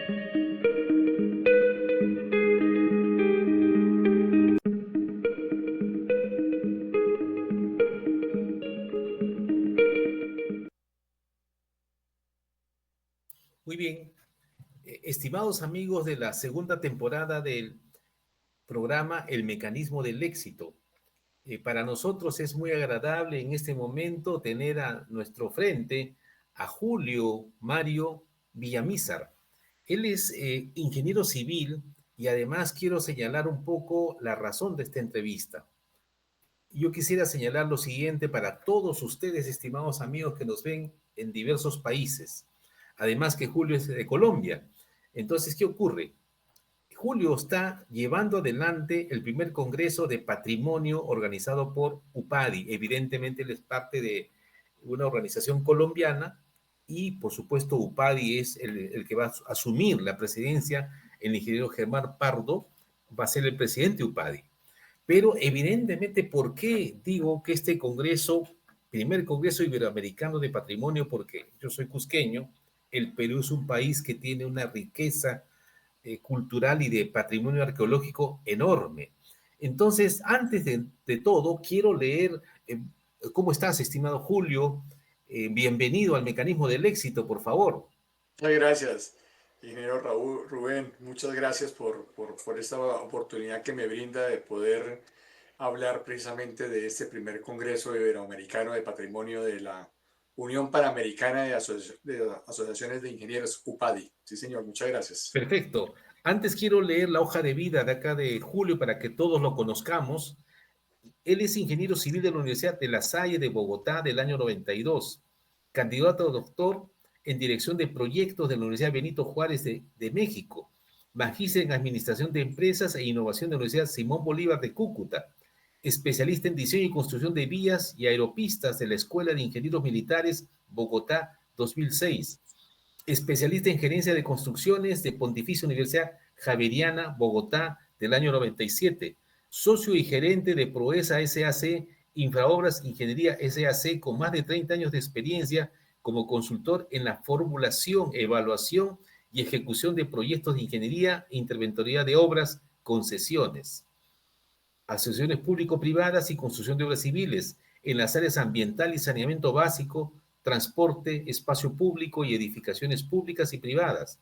Muy bien, estimados amigos de la segunda temporada del programa El Mecanismo del Éxito. Para nosotros es muy agradable en este momento tener a nuestro frente a Julio Mario Villamizar. Él es ingeniero civil y además quiero señalar un poco la razón de esta entrevista. Yo quisiera señalar lo siguiente para todos ustedes, estimados amigos que nos ven en diversos países. Además que Julio es de Colombia. Entonces, ¿qué ocurre? Julio está llevando adelante el primer Congreso de Patrimonio organizado por UPADI. Evidentemente, él es parte de una organización colombiana y, por supuesto, UPADI es el que va a asumir la presidencia. El ingeniero Germán Pardo va a ser el presidente de UPADI. Pero, evidentemente, ¿por qué digo que este Congreso, primer Congreso Iberoamericano de Patrimonio? Porque yo soy cusqueño, el Perú es un país que tiene una riqueza cultural y de patrimonio arqueológico enorme. Entonces, antes de todo, quiero leer, ¿cómo estás, estimado Julio? Bienvenido al Mecanismo del Éxito, por favor. Muchas gracias, ingeniero Raúl, Rubén. Muchas gracias por esta oportunidad que me brinda de poder hablar precisamente de este primer Congreso Iberoamericano de Patrimonio de la Unión Panamericana de Asociaciones de Ingenieros, UPADI. Sí, señor, muchas gracias. Perfecto. Antes quiero leer la hoja de vida de acá de Julio para que todos lo conozcamos. Él es ingeniero civil de la Universidad de La Salle de Bogotá del año 92, candidato a doctor en dirección de proyectos de la Universidad Benito Juárez de México, magíster en administración de empresas e innovación de la Universidad Simón Bolívar de Cúcuta, especialista en diseño y construcción de vías y aeropistas de la Escuela de Ingenieros Militares Bogotá 2006, especialista en gerencia de construcciones de Pontificia Universidad Javeriana, Bogotá, del año 97, socio y gerente de Proesa SAC, Infraobras Ingeniería SAC, con más de 30 años de experiencia como consultor en la formulación, evaluación y ejecución de proyectos de ingeniería e interventoría de obras, concesiones, asociaciones público-privadas y construcción de obras civiles en las áreas ambiental y saneamiento básico, transporte, espacio público y edificaciones públicas y privadas.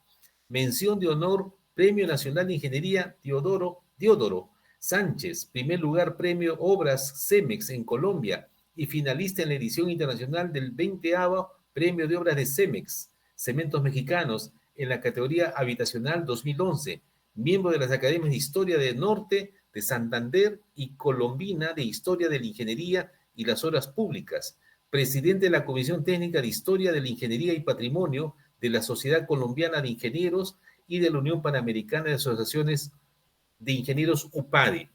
Mención de honor, Premio Nacional de Ingeniería Diodoro Sánchez, primer lugar Premio Obras CEMEX en Colombia y finalista en la edición internacional del 20º Premio de Obras de CEMEX, Cementos Mexicanos, en la categoría habitacional 2011, miembro de las Academias de Historia del Norte, de Santander y Colombina de Historia de la Ingeniería y las Obras Públicas, presidente de la Comisión Técnica de Historia de la Ingeniería y Patrimonio de la Sociedad Colombiana de Ingenieros y de la Unión Panamericana de Asociaciones de Ingenieros UPADI.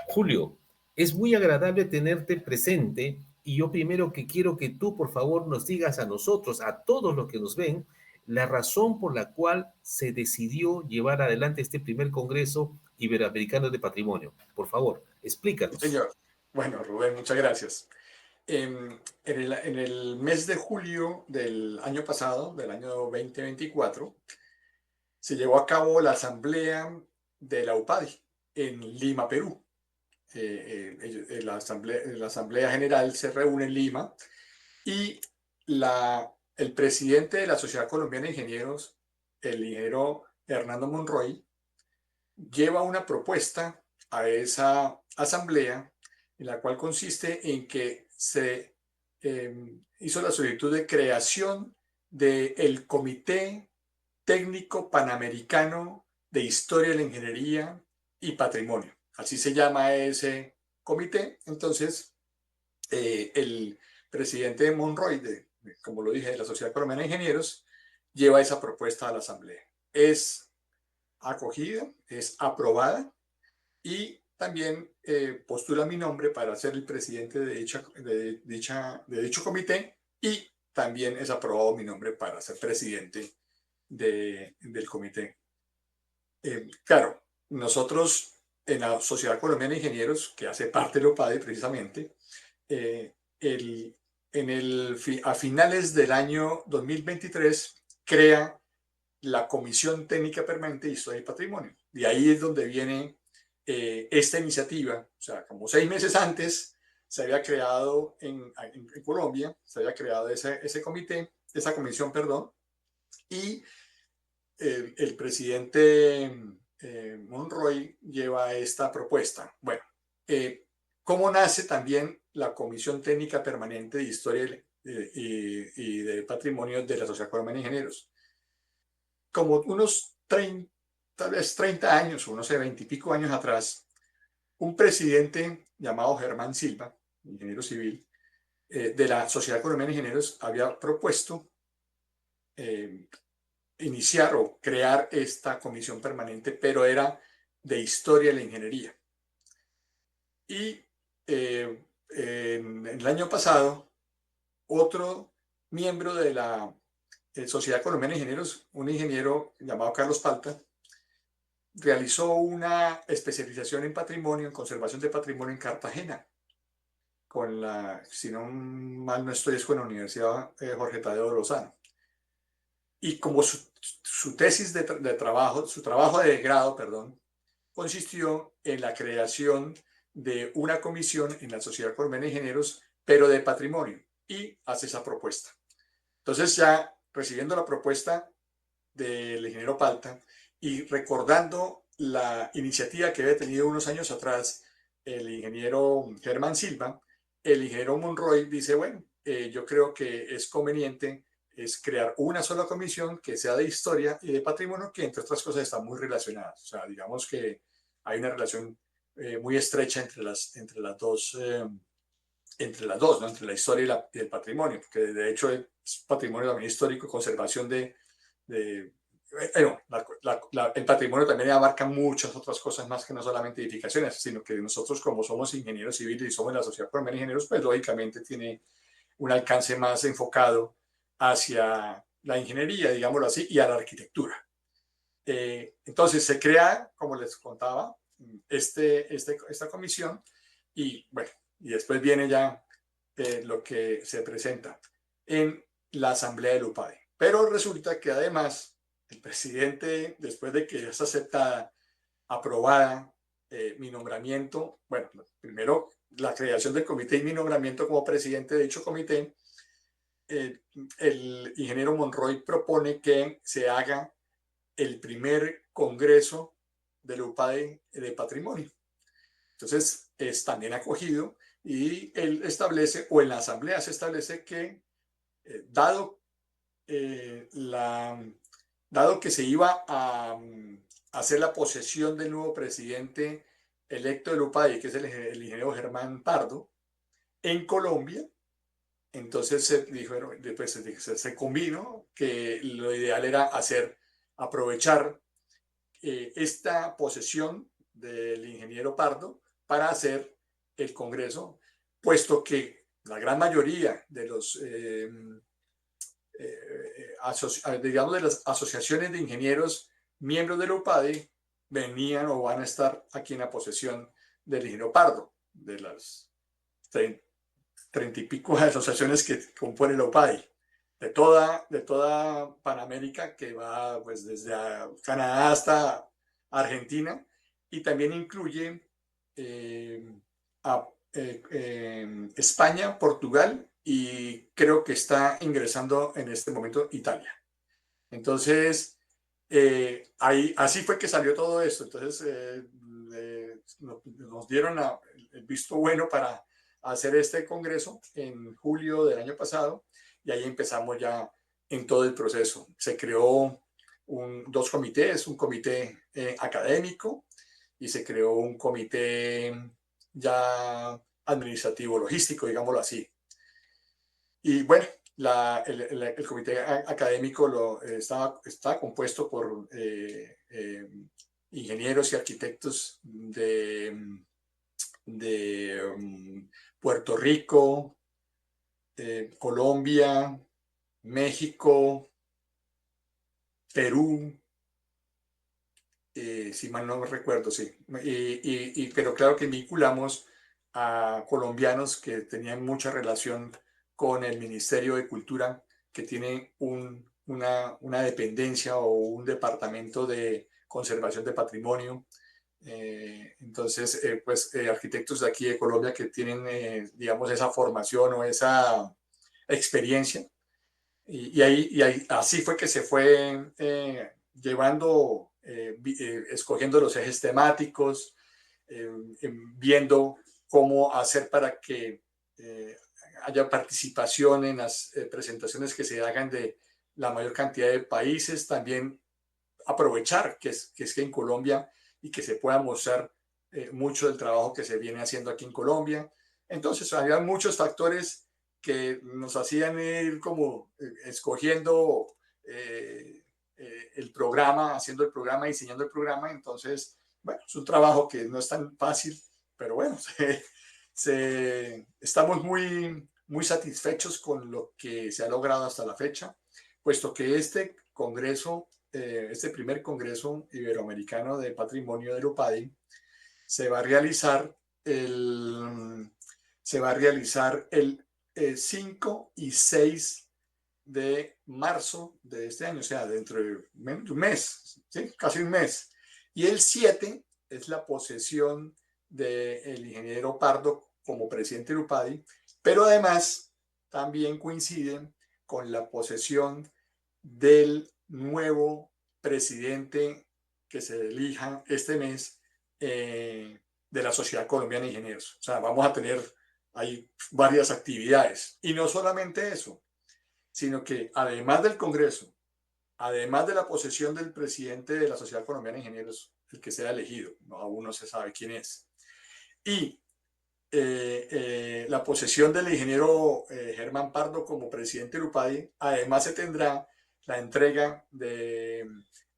Julio, es muy agradable tenerte presente y yo primero que quiero que tú, por favor, nos digas a nosotros, a todos los que nos ven, la razón por la cual se decidió llevar adelante este primer Congreso Iberoamericano de Patrimonio. Por favor, Sí, explícanos. señor. Bueno, Rubén, muchas gracias. En el mes de julio del año pasado, del año 2024, se llevó a cabo la asamblea de la UPADI en Lima, Perú. La asamblea general se reúne en Lima y el presidente de la Sociedad Colombiana de Ingenieros, el ingeniero Hernando Monroy, lleva una propuesta a esa asamblea en la cual consiste en que se hizo la solicitud de creación del Comité Técnico Panamericano de Historia de la Ingeniería y Patrimonio. Así se llama ese comité. Entonces, el presidente Monroy, como lo dije, de la Sociedad Colombiana de Ingenieros, lleva esa propuesta a la Asamblea. Es acogida, es aprobada y también postula mi nombre para ser el presidente de dicho comité y también es aprobado mi nombre para ser presidente del comité. Claro, nosotros en la Sociedad Colombiana de Ingenieros, que hace parte de OPADE precisamente, eh, a finales del año 2023 crea la Comisión Técnica Permanente de Historia y Patrimonio. De ahí es donde viene esta iniciativa. O sea, como 6 meses antes se había creado en Colombia, se había creado ese comité, esa comisión, perdón, y el presidente Monroy lleva esta propuesta. Bueno, ¿cómo nace también la Comisión Técnica Permanente de Historia y de Patrimonio de la Sociedad Colombiana de Ingenieros? Como unos 30, tal vez 30 años, o no sé, 20 y pico años atrás, un presidente llamado Germán Silva, ingeniero civil, de la Sociedad Colombiana de Ingenieros, había propuesto iniciar o crear esta comisión permanente, pero era de historia de la ingeniería. Y en el año pasado, otro miembro de la Sociedad Colombiana de Ingenieros, un ingeniero llamado Carlos Palta, realizó una especialización en patrimonio, en conservación de patrimonio en Cartagena, con la, si no mal no estoy, es con la Universidad Jorge Tadeo Lozano. Y como su tesis de trabajo, su trabajo de grado, perdón, consistió en la creación de una comisión en la Sociedad Colombiana de Ingenieros, pero de patrimonio, y hace esa propuesta. Entonces, ya recibiendo la propuesta del ingeniero Palta y recordando la iniciativa que había tenido unos años atrás el ingeniero Germán Silva, el ingeniero Monroy dice, bueno, yo creo que es conveniente crear una sola comisión que sea de historia y de patrimonio, que entre otras cosas están muy relacionadas. O sea, digamos que hay una relación muy estrecha entre las dos, ¿no? Entre la historia y el patrimonio, porque de hecho es patrimonio también histórico, conservación el patrimonio también abarca muchas otras cosas más que no solamente edificaciones, sino que nosotros, como somos ingenieros civiles y somos la Sociedad Colombiana de Ingenieros, pues lógicamente tiene un alcance más enfocado hacia la ingeniería, digámoslo así, y a la arquitectura. Entonces se crea, como les contaba, esta comisión, y bueno, y después viene ya lo que se presenta en la asamblea del UPADE. Pero resulta que además el presidente, después de que es aceptada, aprobada mi nombramiento, bueno, primero la creación del comité y mi nombramiento como presidente de dicho comité, el ingeniero Monroy propone que se haga el primer congreso del UPADE de patrimonio. Entonces es también acogido y él establece, o en la asamblea se establece que dado que se iba a hacer la posesión del nuevo presidente electo del UPADI, que es el ingeniero Germán Pardo, en Colombia, entonces se dijo, después se convino que lo ideal era aprovechar esta posesión del ingeniero Pardo para hacer el Congreso, puesto que la gran mayoría de los digamos, de las asociaciones de ingenieros miembros del UPADI venían o van a estar aquí en la posesión del ingeniero Pardo, de las 30 y pico de asociaciones que componen el UPADI, de toda Panamérica, que va pues desde Canadá hasta Argentina, y también incluye a España, Portugal, y creo que está ingresando en este momento Italia. Entonces, así fue que salió todo esto. Entonces, nos dieron el visto bueno para hacer este congreso en julio del año pasado, y ahí empezamos ya en todo el proceso. Se creó dos comités, un comité académico, y se creó un comité ya administrativo, logístico, digámoslo así. Y bueno, el comité académico está compuesto por ingenieros y arquitectos de Puerto Rico, Colombia, México, Perú, si mal no me recuerdo, sí. Pero claro que vinculamos a colombianos que tenían mucha relación con el Ministerio de Cultura, que tiene una dependencia o un departamento de conservación de patrimonio. Entonces, arquitectos de aquí de Colombia que tienen, digamos, esa formación o esa experiencia. Así fue que se fue llevando, escogiendo los ejes temáticos, viendo cómo hacer para que haya participación en las presentaciones que se hagan de la mayor cantidad de países, también aprovechar que es que en Colombia y que se pueda mostrar mucho del trabajo que se viene haciendo aquí en Colombia. Entonces, había muchos factores que nos hacían ir como escogiendo el programa, haciendo el programa, diseñando el programa. Entonces, bueno, es un trabajo que no es tan fácil, pero bueno, estamos muy satisfechos con lo que se ha logrado hasta la fecha, puesto que este primer Congreso Iberoamericano de Patrimonio del UPADI se va a realizar el 5 y 6 de marzo de este año, o sea, dentro de un mes, ¿sí? Casi un mes. Y el 7 es la posesión del ingeniero Pardo como presidente del UPADI, pero además también coincide con la posesión del nuevo presidente que se elija este mes de la Sociedad Colombiana de Ingenieros. O sea, vamos a tener ahí varias actividades. Y no solamente eso, sino que además del Congreso, además de la posesión del presidente de la Sociedad Colombiana de Ingenieros, el que sea elegido, no, aún no se sabe quién es, y la posesión del ingeniero Germán Pardo como presidente del UPADI, además se tendrá la entrega de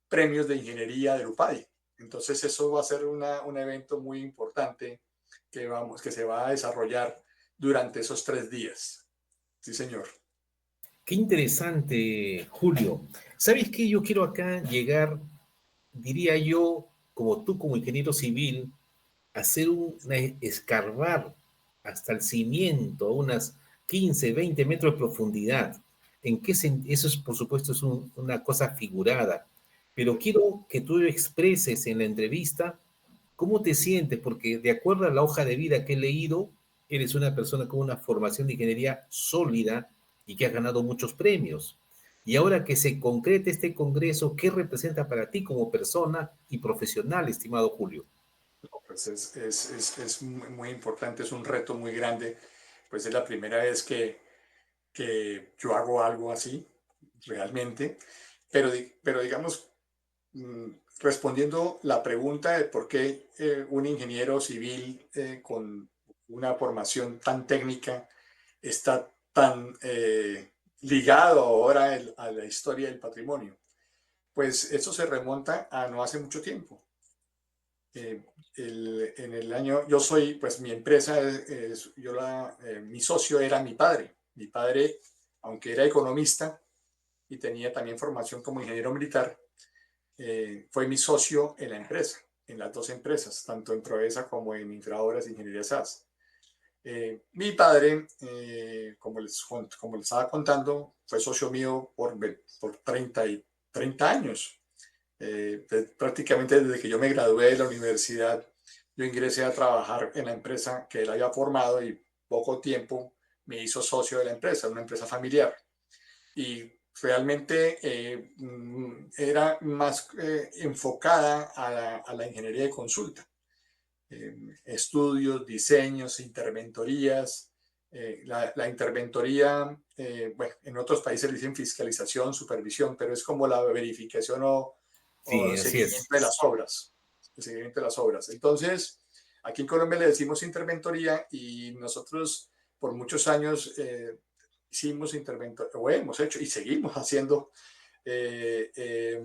premios de ingeniería del UPADI. Entonces eso va a ser un evento muy importante que se va a desarrollar durante esos 3 días. Sí, señor. Qué interesante, Julio. ¿Sabes qué? Yo quiero acá llegar, diría yo, como tú como ingeniero civil, hacer escarbar hasta el cimiento, a unas 15, 20 metros de profundidad. Eso es, por supuesto, es una cosa figurada, pero quiero que tú expreses en la entrevista cómo te sientes, porque de acuerdo a la hoja de vida que he leído, eres una persona con una formación de ingeniería sólida y que ha ganado muchos premios. Y ahora que se concrete este congreso, ¿qué representa para ti como persona y profesional, estimado Julio? Pues es muy importante, es un reto muy grande. Pues es la primera vez que yo hago algo así, realmente. Pero digamos, mm, respondiendo la pregunta de por qué un ingeniero civil con una formación tan técnica está tan ligado ahora a la historia del patrimonio, pues eso se remonta a no hace mucho tiempo. Eh, en el año, yo soy, pues mi empresa, mi socio era mi padre. Mi padre, aunque era economista y tenía también formación como ingeniero militar, fue mi socio en la empresa, en las dos empresas, tanto en Proesa como en Infraobras e Ingeniería SAS. Mi padre, como les estaba contando, fue socio mío por 30 años. Prácticamente desde que yo me gradué de la universidad, yo ingresé a trabajar en la empresa que él había formado y poco tiempo me hizo socio de la empresa, una empresa familiar. Y realmente era más enfocada a la ingeniería de consulta. Estudios, diseños, interventorías. La interventoría, bueno, en otros países le dicen fiscalización, supervisión, pero es como la verificación o Sí, así es. seguimiento de las obras. El seguimiento de las obras. Entonces, aquí en Colombia le decimos interventoría y nosotros por muchos años hicimos interventoría, o hemos hecho y seguimos haciendo eh, eh,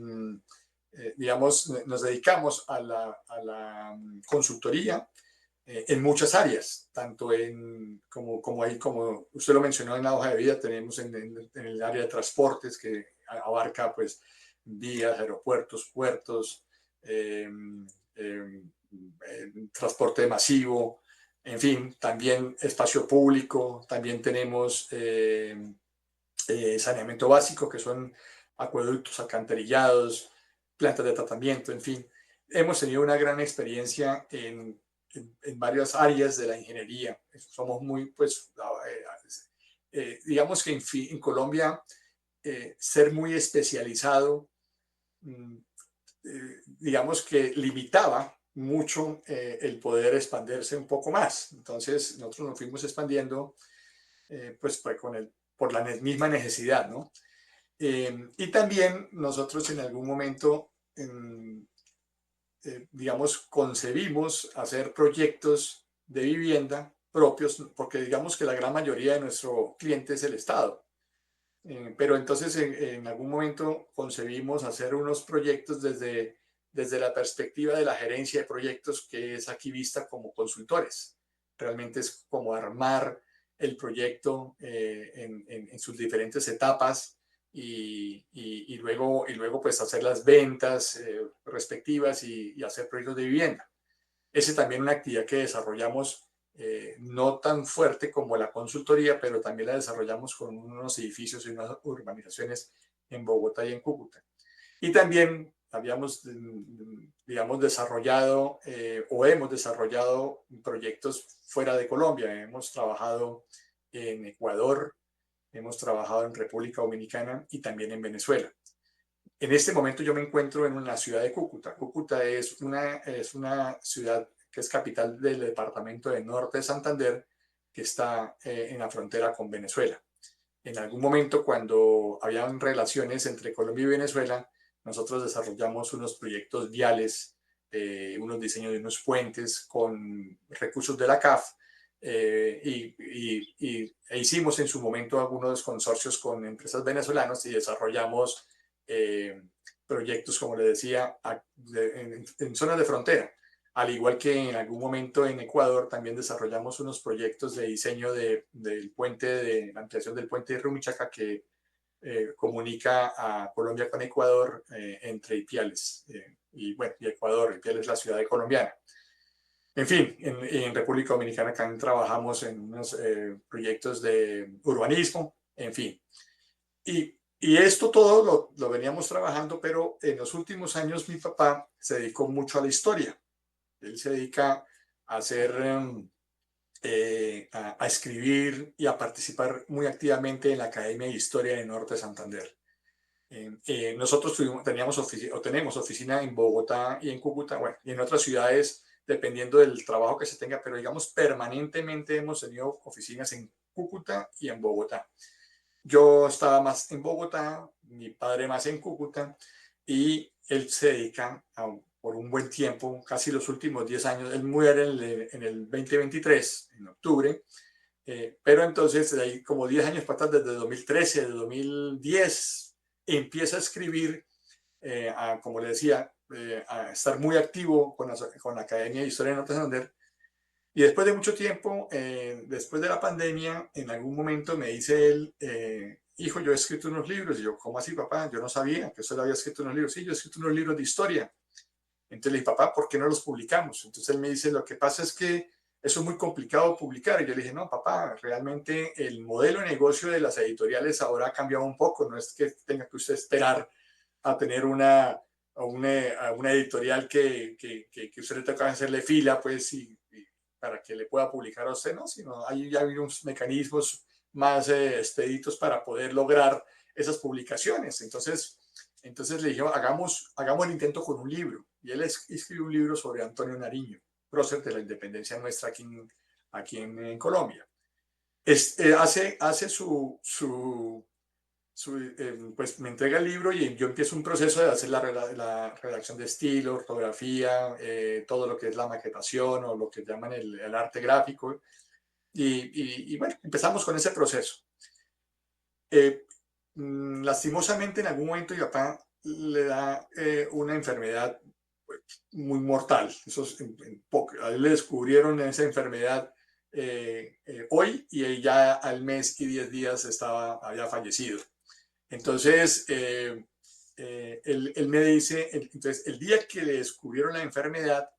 digamos, nos dedicamos a la consultoría en muchas áreas, tanto como usted lo mencionó en la hoja de vida, tenemos en el área de transportes que abarca pues vías, aeropuertos, puertos, eh, eh, transporte masivo, en fin, también espacio público, también tenemos saneamiento básico, que son acueductos, alcantarillados, plantas de tratamiento, en fin. Hemos tenido una gran experiencia en varias áreas de la ingeniería. Somos muy, pues, digamos que en Colombia, ser muy especializado, digamos que limitaba mucho el poder expandirse un poco más. Entonces nosotros nos fuimos expandiendo pues por la misma necesidad, ¿no? Y también nosotros en algún momento, digamos, concebimos hacer proyectos de vivienda propios, porque digamos que la gran mayoría de nuestro cliente es el Estado. Pero entonces en algún momento concebimos hacer unos proyectos desde la perspectiva de la gerencia de proyectos, que es aquí vista como consultores. Realmente es como armar el proyecto en sus diferentes etapas y luego pues hacer las ventas respectivas y hacer proyectos de vivienda. Esa es también una actividad que desarrollamos no tan fuerte como la consultoría, pero también la desarrollamos con unos edificios y unas urbanizaciones en Bogotá y en Cúcuta. Y también habíamos, digamos, desarrollado o hemos desarrollado proyectos fuera de Colombia. Hemos trabajado en Ecuador, hemos trabajado en República Dominicana y también en Venezuela. En este momento yo me encuentro en la ciudad de Cúcuta. Cúcuta es una ciudad que es capital del departamento de Norte de Santander, que está en la frontera con Venezuela. En algún momento, cuando habían relaciones entre Colombia y Venezuela, nosotros desarrollamos unos proyectos viales, unos diseños de unos puentes con recursos de la CAF, e hicimos en su momento algunos consorcios con empresas venezolanas y desarrollamos proyectos, como le decía, en zonas de frontera. Al igual que en algún momento en Ecuador también desarrollamos unos proyectos de diseño del puente, de la ampliación del puente de Rumichaca, que comunica a Colombia con Ecuador entre Ipiales y Ecuador. Ipiales es la ciudad colombiana. En fin, en República Dominicana también trabajamos en unos proyectos de urbanismo, en fin. Y esto todo lo veníamos trabajando, pero en los últimos años mi papá se dedicó mucho a la historia. Él se dedica a hacer, a escribir y a participar muy activamente en la Academia de Historia de Norte de Santander. Nosotros tenemos oficina en Bogotá y en Cúcuta, bueno, y en otras ciudades, dependiendo del trabajo que se tenga, pero digamos permanentemente hemos tenido oficinas en Cúcuta y en Bogotá. Yo estaba más en Bogotá, mi padre más en Cúcuta, y él se dedica por un buen tiempo, casi los últimos 10 años. Él muere en el 2023, en octubre, pero entonces de ahí como 10 años para atrás, desde 2013, de 2010, empieza a escribir, como le decía, a estar muy activo con la Academia de Historia de Norte de Santander. Y después de mucho tiempo, después de la pandemia, en algún momento me dice él, hijo, yo he escrito unos libros. Y yo, ¿cómo así, papá? Yo no sabía que usted había escrito unos libros. Sí, yo he escrito unos libros de historia. Entonces le dije, papá, ¿por qué no los publicamos? Entonces él me dice, lo que pasa es que eso es muy complicado publicar. Y yo le dije, no, papá, realmente el modelo de negocio de las editoriales ahora ha cambiado un poco. No es que tenga que usted esperar a tener a una editorial que usted le toca hacerle fila, pues, para que le pueda publicar a usted, ¿no? Sino hay ya hay unos mecanismos más expeditos para poder lograr esas publicaciones. Entonces le dije, hagamos el intento con un libro. Y él escribió un libro sobre Antonio Nariño, prócer de la independencia nuestra aquí en Colombia. Hace pues me entrega el libro y yo empiezo un proceso de hacer la redacción de estilo, ortografía, todo lo que es la maquetación o lo que llaman el arte gráfico. Y bueno, empezamos con ese proceso. Lastimosamente en algún momento mi papá le da una enfermedad pues, muy mortal. A él le descubrieron esa enfermedad hoy y ya al mes y 10 días había fallecido. Entonces, él me dice, entonces el día que le descubrieron la enfermedad,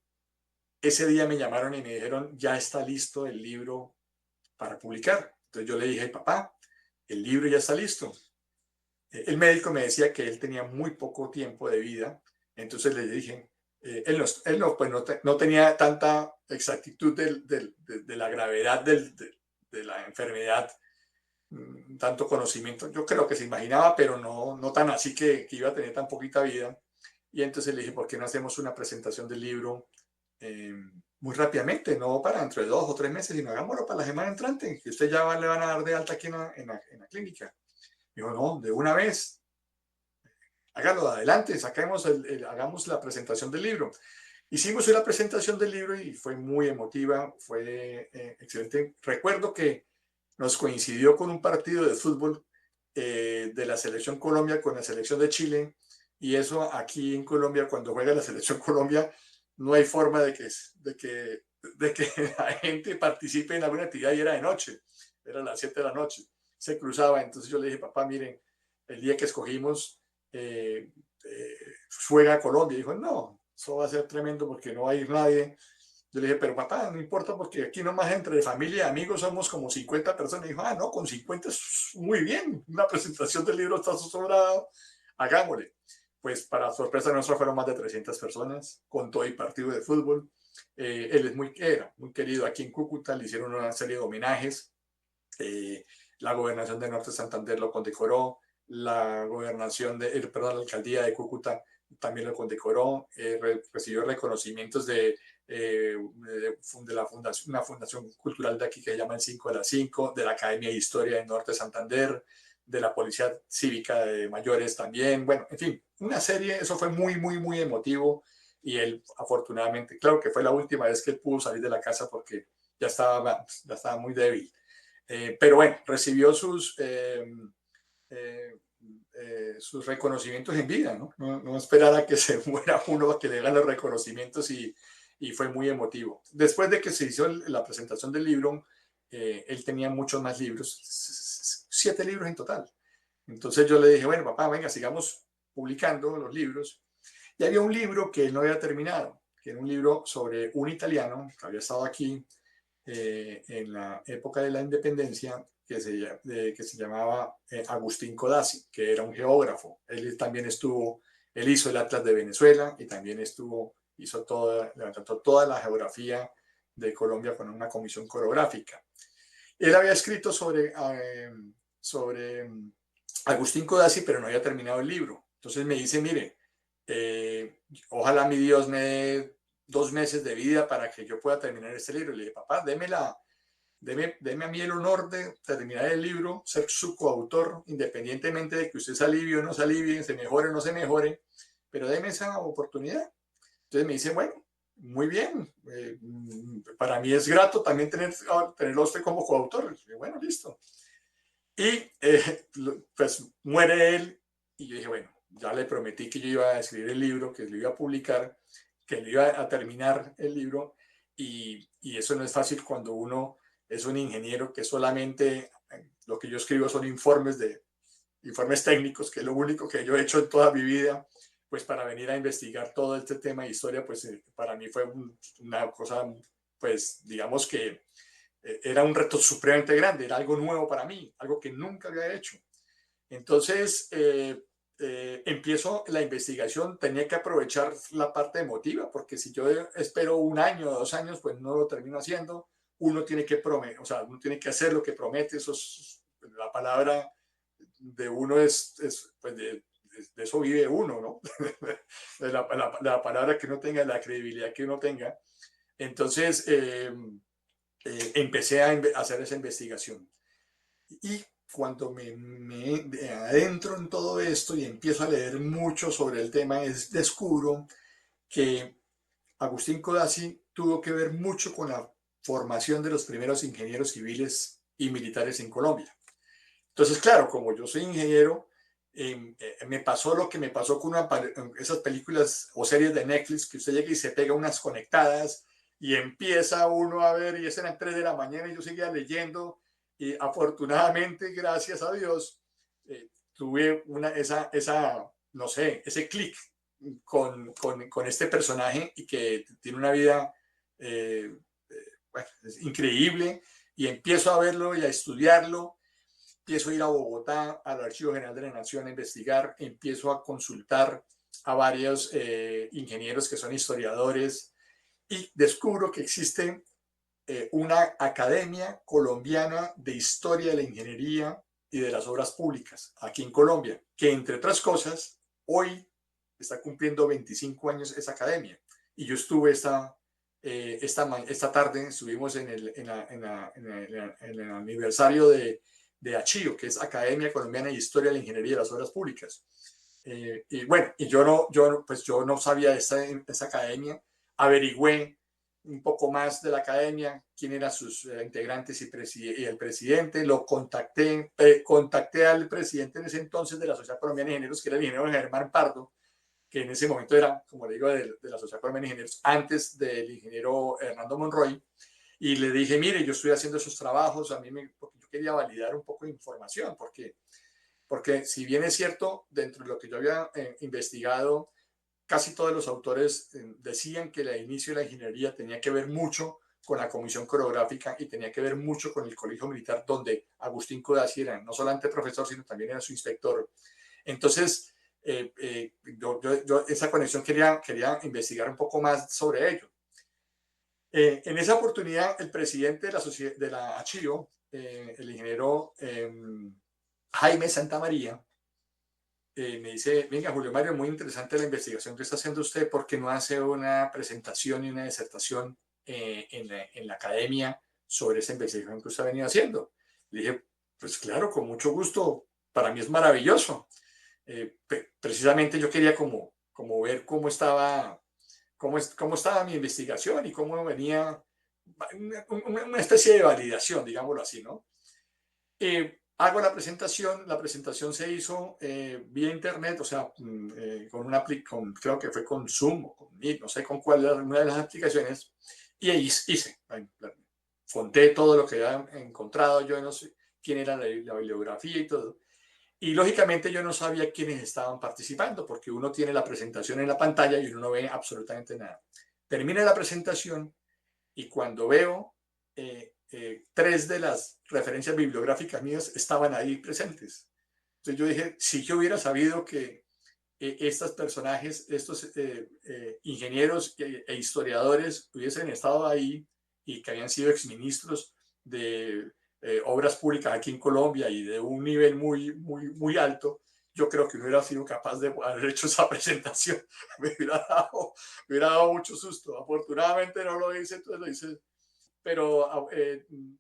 ese día me llamaron y me dijeron, ya está listo el libro para publicar. Entonces yo le dije, papá, el libro ya está listo. El médico me decía que él tenía muy poco tiempo de vida, entonces le dije, pues no tenía tanta exactitud de la gravedad de la enfermedad, tanto conocimiento, yo creo que se imaginaba, pero no tan así que iba a tener tan poquita vida. Y entonces le dije, ¿por qué no hacemos una presentación del libro eh, muy rápidamente? No para dentro de 2 o 3 meses, sino hagámoslo para la semana entrante, que usted ya le van a dar de alta aquí en la clínica. Dijo, no, de una vez, hágalo adelante, hagamos la presentación del libro. Hicimos una presentación del libro y fue muy emotiva, fue excelente. Recuerdo que nos coincidió con un partido de fútbol de la selección Colombia con la selección de Chile, y eso aquí en Colombia, cuando juega la selección Colombia, no hay forma de que la gente participe en alguna actividad, y era de noche, era a las 7 de la noche, se cruzaba. Entonces yo le dije, papá, miren, el día que escogimos eh, eh, juega Colombia. Y dijo, no, eso va a ser tremendo porque no va a ir nadie. Yo le dije, pero papá, no importa porque aquí nomás entre familia y amigos somos como 50 personas. Y dijo, no, con 50 es muy bien. Una presentación del libro está sobrado. Hagámosle. Pues para sorpresa nuestra fueron más de 300 personas con todo el partido de fútbol. Él era muy querido aquí en Cúcuta, le hicieron una serie de homenajes. La gobernación de Norte Santander lo condecoró, la la alcaldía de Cúcuta también lo condecoró, recibió reconocimientos de la fundación, una fundación cultural de aquí que se llama el 5 de las 5, de la Academia de Historia de Norte Santander, de la Policía Cívica de Mayores también. Bueno, en fin, una serie. Eso fue muy, muy, muy emotivo, y él afortunadamente, claro que fue la última vez que él pudo salir de la casa porque ya estaba muy débil. Pero bueno, recibió eh, sus reconocimientos en vida, ¿no? No esperar a que se muera uno a que le hagan los reconocimientos, y fue muy emotivo. Después de que se hizo la presentación del libro, él tenía muchos más libros, 7 libros en total. Entonces yo le dije, bueno, papá, venga, sigamos publicando los libros. Y había un libro que él no había terminado, que era un libro sobre un italiano que había estado aquí en la época de la independencia, que se llamaba Agustín Codazzi, que era un geógrafo. Él hizo el Atlas de Venezuela y también levantó toda la geografía de Colombia con una comisión coreográfica. Él había escrito sobre Agustín Codazzi, pero no había terminado el libro. Entonces me dice, mire, ojalá mi Dios me dé 2 meses de vida para que yo pueda terminar este libro. Le dije, papá, deme a mí el honor de terminar el libro, ser su coautor, independientemente de que usted se alivie o no se alivie, se mejore o no se mejore, pero deme esa oportunidad. Entonces me dice, bueno, muy bien, para mí es grato también tenerlo a usted como coautor. Y bueno, listo. Y pues muere él, y yo dije, bueno, ya le prometí que yo iba a escribir el libro, que lo iba a publicar, que lo iba a terminar el libro, y eso no es fácil cuando uno es un ingeniero que solamente lo que yo escribo son informes técnicos, que es lo único que yo he hecho en toda mi vida. Pues para venir a investigar todo este tema de historia, pues para mí fue una cosa, pues digamos que era un reto supremamente grande, era algo nuevo para mí, algo que nunca había hecho. Entonces, empiezo la investigación. Tenía que aprovechar la parte emotiva, porque si yo espero 1 año o 2 años, pues no lo termino haciendo. Uno tiene que prometer, o sea, uno tiene que hacer lo que promete. La palabra de uno pues de eso vive uno, ¿no? La palabra que uno tenga, la credibilidad que uno tenga. Entonces, empecé a hacer esa investigación. Y cuando me adentro en todo esto y empiezo a leer mucho sobre el tema, descubro que Agustín Codazzi tuvo que ver mucho con la formación de los primeros ingenieros civiles y militares en Colombia. Entonces, claro, como yo soy ingeniero, me pasó lo que me pasó con esas películas o series de Netflix, que usted llega y se pega unas conectadas y empieza uno a ver, y es eran 3 de la mañana y yo seguía leyendo, y afortunadamente, gracias a Dios, tuve no sé, ese clic con este personaje, y que tiene una vida bueno, es increíble, y empiezo a verlo y a estudiarlo. empiezo a ir a Bogotá, al Archivo General de la Nación a investigar, empiezo a consultar a varios ingenieros que son historiadores y descubro que existe una Academia Colombiana de Historia de la Ingeniería y de las Obras Públicas aquí en Colombia, que entre otras cosas, hoy está cumpliendo 25 años esa academia. Y yo estuve esta tarde, estuvimos en el aniversario de ACHIO, que es Academia Colombiana de Historia de la Ingeniería y de las Obras Públicas. Y bueno, y yo no sabía de esa academia, averigüé un poco más de la academia, quién eran sus integrantes y el presidente, lo contacté al presidente en ese entonces de la Sociedad Colombiana de Ingenieros, que era el ingeniero Germán Pardo, que en ese momento era, como le digo, de la Sociedad Colombiana de Ingenieros, antes del ingeniero Hernando Monroy, y le dije, mire, yo estoy haciendo esos trabajos, porque yo quería validar un poco de información, porque si bien es cierto, dentro de lo que yo había investigado, casi todos los autores decían que el inicio de la ingeniería tenía que ver mucho con la comisión coreográfica y tenía que ver mucho con el colegio militar, donde Agustín Codazzi era no solamente profesor, sino también era su inspector. Entonces, yo esa conexión quería investigar un poco más sobre ello. En esa oportunidad, el presidente de la ACHIO, el ingeniero Jaime Santamaría, me dice, venga, Julio Mario, muy interesante la investigación que está haciendo usted, ¿por qué no hace una presentación y una disertación en la academia sobre esa investigación que usted ha venido haciendo? Le dije, pues claro, con mucho gusto, para mí es maravilloso. Precisamente yo quería como ver cómo estaba mi investigación y cómo venía una especie de validación, digámoslo así, ¿no? Hago la presentación se hizo vía internet, o sea, creo que fue con Zoom o con Meet, no sé con cuál era una de las aplicaciones, y ahí conté todo lo que había encontrado, yo no sé quién era la bibliografía y todo, y lógicamente yo no sabía quiénes estaban participando, porque uno tiene la presentación en la pantalla y uno no ve absolutamente nada. Termina la presentación y cuando veo, tres de las referencias bibliográficas mías estaban ahí presentes. Entonces yo dije, si yo hubiera sabido que estos personajes, estos ingenieros historiadores hubiesen estado ahí y que habían sido exministros de obras públicas aquí en Colombia y de un nivel muy alto, yo creo que no hubiera sido capaz de haber hecho esa presentación. Me hubiera dado mucho susto. Afortunadamente no lo hice, entonces lo hice, pero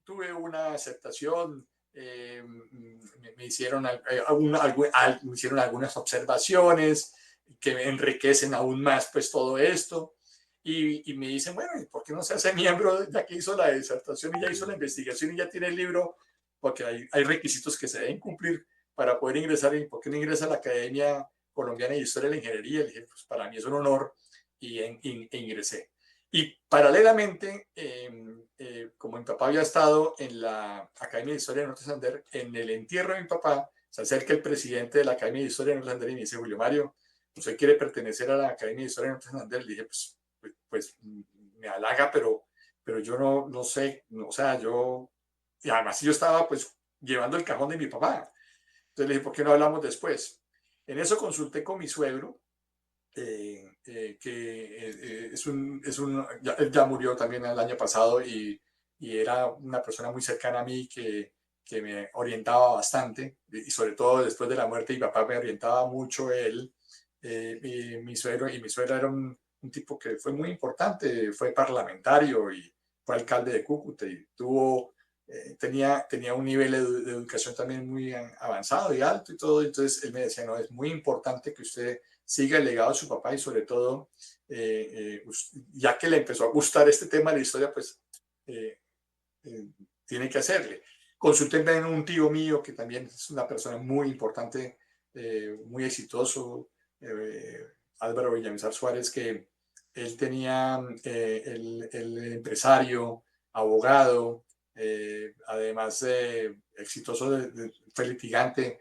tuve una aceptación. Me hicieron, me hicieron algunas observaciones que enriquecen aún más pues todo esto y me dicen, bueno, ¿por qué no se hace miembro ya que hizo la disertación y ya hizo la investigación y ya tiene el libro? Porque hay requisitos que se deben cumplir para poder ingresar. ¿Y por qué no ingresa a la Academia Colombiana de Historia de la Ingeniería? Le dije, pues para mí es un honor y ingresé. Y paralelamente, como mi papá había estado en la Academia de Historia de Norte Santander, en el entierro de mi papá, se acerca el presidente de la Academia de Historia de Norte Santander y me dice, Julio Mario, ¿usted quiere pertenecer a la Academia de Historia de Norte Santander? Le dije, pues me halaga, pero yo no sé, o sea, y además yo estaba pues llevando el cajón de mi papá. Entonces le dije, ¿por qué no hablamos después? En eso consulté con mi suegro, que él ya murió también el año pasado y era una persona muy cercana a mí que me orientaba bastante y sobre todo después de la muerte de mi papá me orientaba mucho él. Mi suegro era un tipo que fue muy importante, fue parlamentario y fue alcalde de Cúcuta y tenía un nivel de educación también muy avanzado y alto y todo. Entonces él me decía, no, es muy importante que usted siga el legado de su papá y sobre todo, ya que le empezó a gustar este tema de la historia, pues eh, tiene que hacerle. Consulté también a un tío mío que también es una persona muy importante, muy exitoso, Álvaro Villamizar Suárez, que él tenía el empresario, abogado, además exitoso, fue litigante,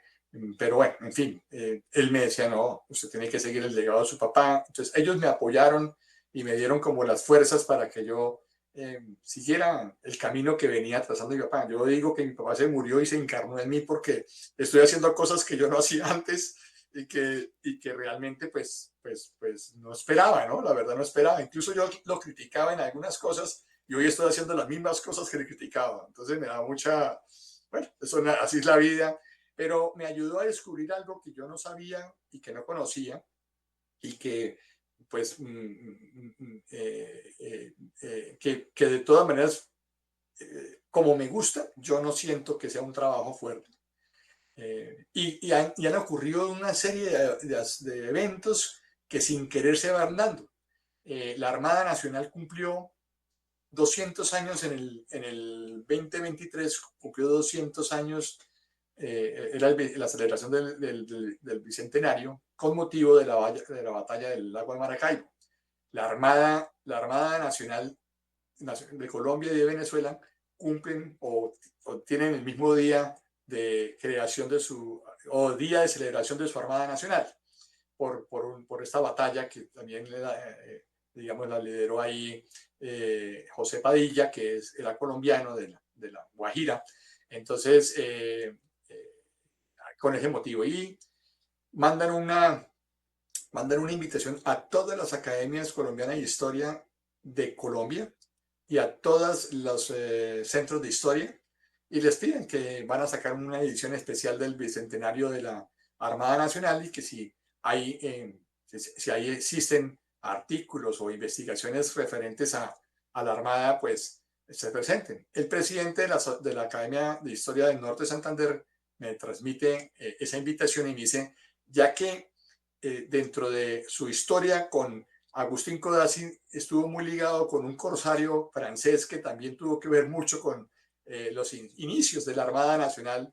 pero bueno, en fin, él me decía, no, usted tiene que seguir el legado de su papá. Entonces ellos me apoyaron y me dieron como las fuerzas para que yo siguiera el camino que venía trazando mi papá. Yo digo que mi papá se murió y se encarnó en mí porque estoy haciendo cosas que yo no hacía antes y que realmente pues no esperaba, ¿no? La verdad no esperaba. Incluso yo lo criticaba en algunas cosas y hoy estoy haciendo las mismas cosas que le criticaba. Entonces me da mucha, bueno, eso, así es la vida, pero me ayudó a descubrir algo que yo no sabía y que no conocía y que pues que de todas maneras, como me gusta, yo no siento que sea un trabajo fuerte. Y han ocurrido una serie de eventos que sin querer se van dando. La Armada Nacional cumplió 200 años en el 2023, cumplió 200 años, era la celebración del Bicentenario con motivo de la batalla del lago de Maracaibo. La Armada Nacional de Colombia y de Venezuela cumplen o tienen el mismo día de creación o día de celebración de su Armada Nacional por esta batalla que también digamos, la lideró ahí José Padilla, que era colombiano de la Guajira. Entonces, con ese motivo. Y mandan una, mandan una invitación a todas las academias colombianas de historia de Colombia y a todos los centros de historia y les piden que van a sacar una edición especial del Bicentenario de la Armada Nacional y que si ahí existen artículos o investigaciones referentes a la Armada, pues se presenten. El presidente de la Academia de Historia del Norte de Santander me transmite esa invitación y me dice, ya que dentro de su historia con Agustín Codazzi estuvo muy ligado con un corsario francés que también tuvo que ver mucho con los inicios de la Armada Nacional,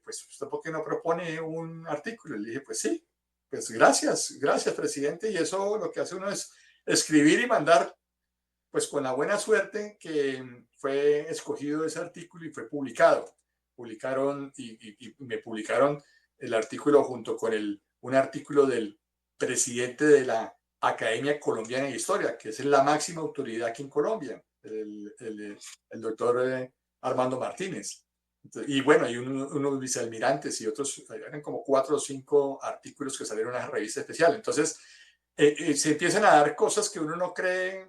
pues usted por qué no propone un artículo. Le dije, pues sí, pues gracias, gracias presidente, y eso lo que hace uno es escribir y mandar, pues con la buena suerte que fue escogido ese artículo y fue publicado. Y me publicaron el artículo junto con un artículo del presidente de la Academia Colombiana de Historia, que es la máxima autoridad aquí en Colombia, el doctor Armando Martínez. Y bueno, hay unos vicealmirantes y otros, eran como 4 o 5 artículos que salieron en una revista especial. Entonces, se empiezan a dar cosas que uno no cree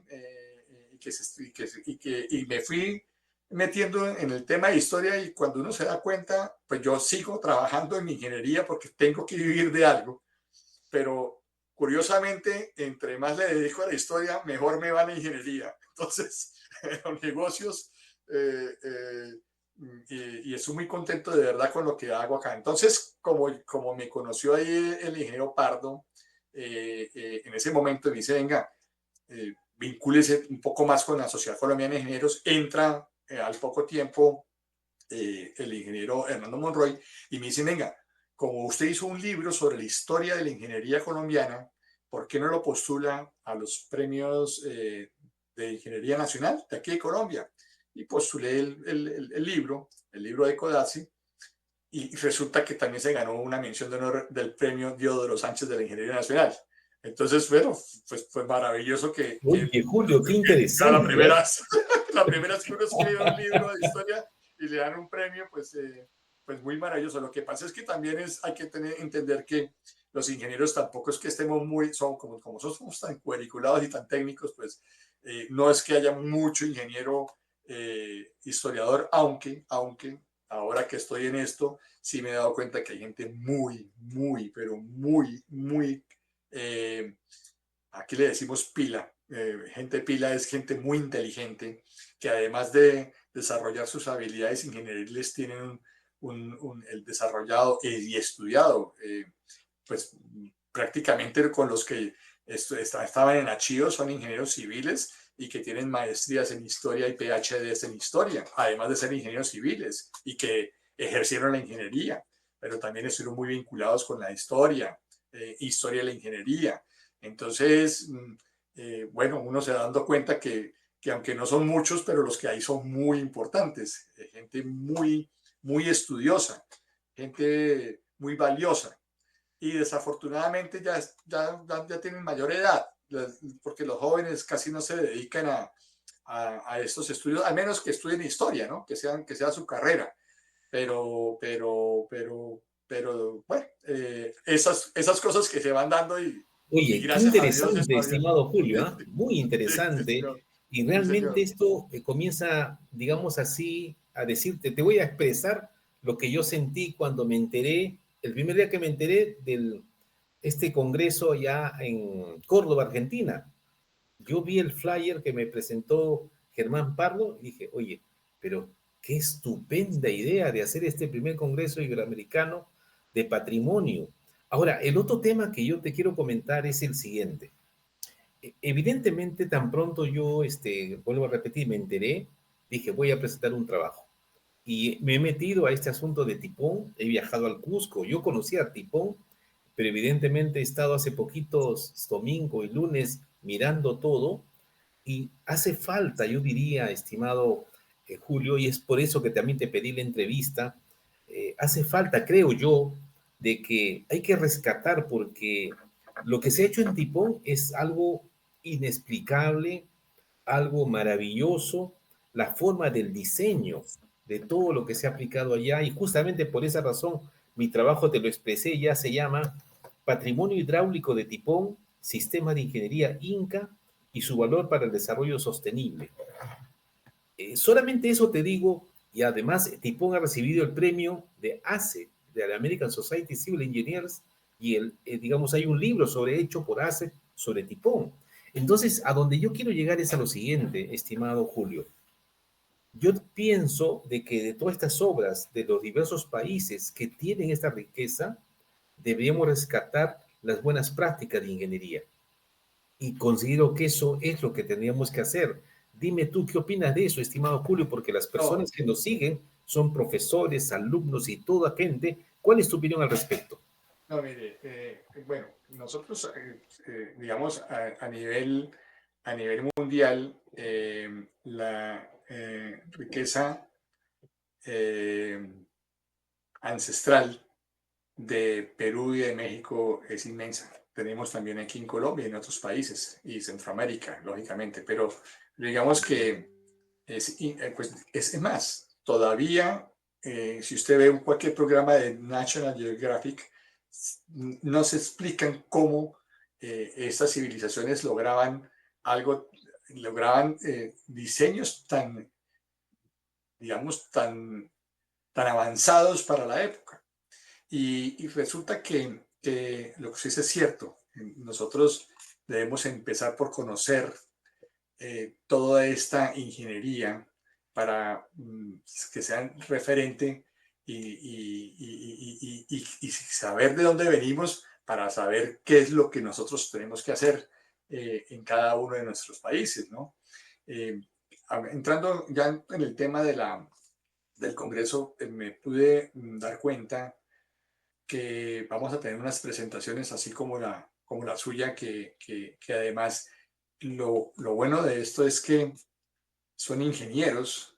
y me fui metiendo en el tema de historia y cuando uno se da cuenta, pues yo sigo trabajando en mi ingeniería porque tengo que vivir de algo, pero curiosamente, entre más le dedico a la historia, mejor me va la ingeniería. Entonces, los negocios, y estoy muy contento de verdad con lo que hago acá. Entonces, como me conoció ahí el ingeniero Pardo, en ese momento me dice, venga, vincúlese un poco más con la Sociedad Colombiana de Ingenieros, entra al poco tiempo el ingeniero Hernando Monroy y me dice, venga, como usted hizo un libro sobre la historia de la ingeniería colombiana, ¿por qué no lo postula a los premios de Ingeniería Nacional de aquí de Colombia? Y postulé el libro de Codazzi, y resulta que también se ganó una mención de honor del premio Diodoro Sánchez de la Ingeniería Nacional. Entonces, bueno, pues fue maravilloso Oye, Julio, qué era la interesante, ¿eh? primera, la primera vez que uno escribe un libro de historia y le dan un premio, pues muy maravilloso. Lo que pasa es que también hay que entender que los ingenieros tampoco es que estemos como somos tan cuadriculados y tan técnicos, pues no es que haya mucho ingeniero historiador, aunque ahora que estoy en esto, sí me he dado cuenta que hay gente muy, muy, pero muy, muy, aquí le decimos pila. Gente pila es gente muy inteligente que además de desarrollar sus habilidades ingenieriles tienen el desarrollado y estudiado, pues prácticamente con los que estaban en Achío son ingenieros civiles y que tienen maestrías en historia y PhDs en historia, además de ser ingenieros civiles y que ejercieron la ingeniería, pero también estuvieron muy vinculados con la historia de la ingeniería. Entonces, bueno, uno se da dando cuenta que aunque no son muchos, pero los que hay son muy importantes, gente muy, muy estudiosa, gente muy valiosa. Y desafortunadamente ya tienen mayor edad, porque los jóvenes casi no se dedican a estos estudios, al menos que estudien historia, ¿no? Que sea su carrera. Pero bueno, esas cosas que se van dando y Oye, qué gracias a Dios interesante, está bien. estimado Julio, ¿ah? Muy Sí, sí, interesante. señor. Y Sí, realmente señor. esto comienza, digamos así, a decirte, te voy a expresar lo que yo sentí cuando me enteré, el primer día que me enteré del este congreso ya en Córdoba, Argentina. Yo vi el flyer que me presentó Germán Pardo y dije, oye, pero qué estupenda idea de hacer este primer Congreso Iberoamericano de Patrimonio. Ahora, el otro tema que yo te quiero comentar es el siguiente. Evidentemente, tan pronto yo, vuelvo a repetir, me enteré, dije, voy a presentar un trabajo. Y me he metido a este asunto de Tipón, he viajado al Cusco, yo conocía a Tipón, pero evidentemente he estado hace poquitos, domingo y lunes, mirando todo, y hace falta, yo diría, estimado Julio, y es por eso que también te pedí la entrevista, hace falta, creo yo, de que hay que rescatar, porque lo que se ha hecho en Tipón es algo inexplicable, algo maravilloso, la forma del diseño de todo lo que se ha aplicado allá, y justamente por esa razón mi trabajo, te lo expresé, ya se llama Patrimonio Hidráulico de Tipón, Sistema de Ingeniería Inca y su valor para el desarrollo sostenible. Solamente eso te digo, y además Tipón ha recibido el premio de ACE, de la American Society of Civil Engineers, y digamos, hay un libro hecho por ACE sobre Tipón. Entonces, a donde yo quiero llegar es a lo siguiente, estimado Julio. Yo pienso de que de todas estas obras de los diversos países que tienen esta riqueza, deberíamos rescatar las buenas prácticas de ingeniería. Y considero que eso es lo que tendríamos que hacer. Dime tú, ¿qué opinas de eso, estimado Julio? Porque las No, personas que nos siguen son profesores, alumnos y toda gente. ¿Cuál es tu opinión al respecto? no, mire, bueno, nosotros, digamos, a nivel mundial, la riqueza eh, ancestral de Perú y de México es inmensa. Tenemos también aquí en Colombia y en otros países, y Centroamérica, lógicamente, pero digamos que pues, es más, todavía, si usted ve cualquier programa de National Geographic, no se explican cómo estas civilizaciones lograban diseños tan, digamos, tan avanzados para la época. Y resulta que lo que usted dice es cierto. Nosotros debemos empezar por conocer toda esta ingeniería para que sean referente y saber de dónde venimos para saber qué es lo que nosotros tenemos que hacer en cada uno de nuestros países, ¿no? Eh, Entrando ya en el tema del Congreso, me pude dar cuenta que vamos a tener unas presentaciones así como la suya, que además lo bueno de esto es que son ingenieros,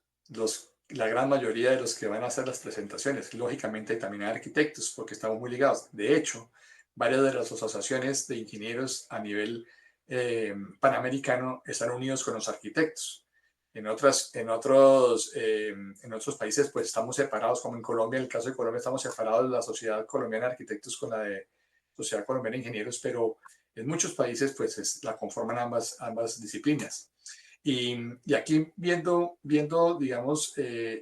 la gran mayoría de los que van a hacer las presentaciones. Lógicamente también hay arquitectos, porque estamos muy ligados. De hecho, varias de las asociaciones de ingenieros a nivel panamericano están unidos con los arquitectos. En otros países pues estamos separados, como en Colombia. En el caso de Colombia estamos separados, la Sociedad Colombiana de Arquitectos con la de Sociedad Colombiana de Ingenieros, pero en muchos países pues la conforman ambas disciplinas. Y aquí viendo digamos,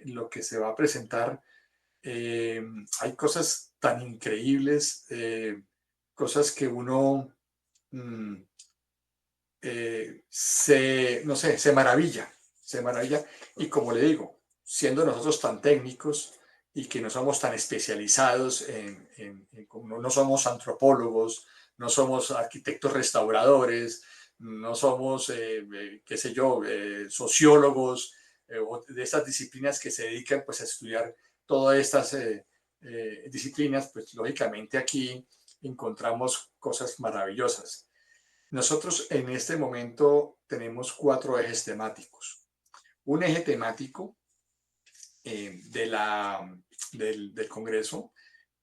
lo que se va a presentar, hay cosas tan increíbles, cosas que uno mm, no sé, se maravilla. Y como le digo, siendo nosotros tan técnicos y que no somos tan especializados como no somos antropólogos, no somos arquitectos restauradores, no somos, qué sé yo, sociólogos, o de estas disciplinas que se dedican pues a estudiar todas estas disciplinas, pues lógicamente aquí encontramos cosas maravillosas. Nosotros en este momento tenemos 4 ejes temáticos. Un eje temático del Congreso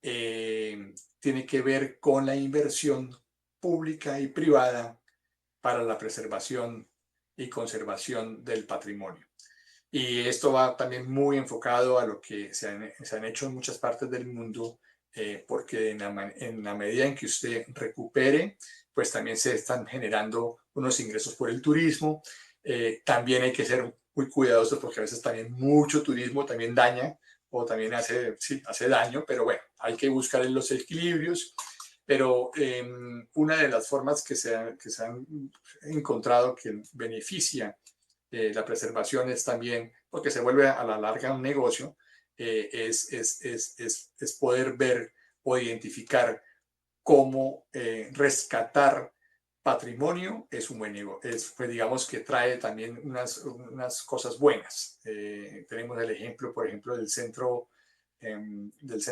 tiene que ver con la inversión pública y privada para la preservación y conservación del patrimonio. Y esto va también muy enfocado a lo que se han hecho en muchas partes del mundo, porque en la medida en que usted recupere, pues también se están generando unos ingresos por el turismo. También hay que ser muy cuidadosos porque a veces también mucho turismo también daña o también hace daño, pero bueno, hay que buscar los equilibrios. Pero una de las formas que se han encontrado que beneficia la preservación es también, porque se vuelve a la larga un negocio, es poder ver o identificar cómo rescatar patrimonio es un buen negocio, pues digamos que trae también unas cosas buenas. Tenemos el ejemplo, por ejemplo, del centro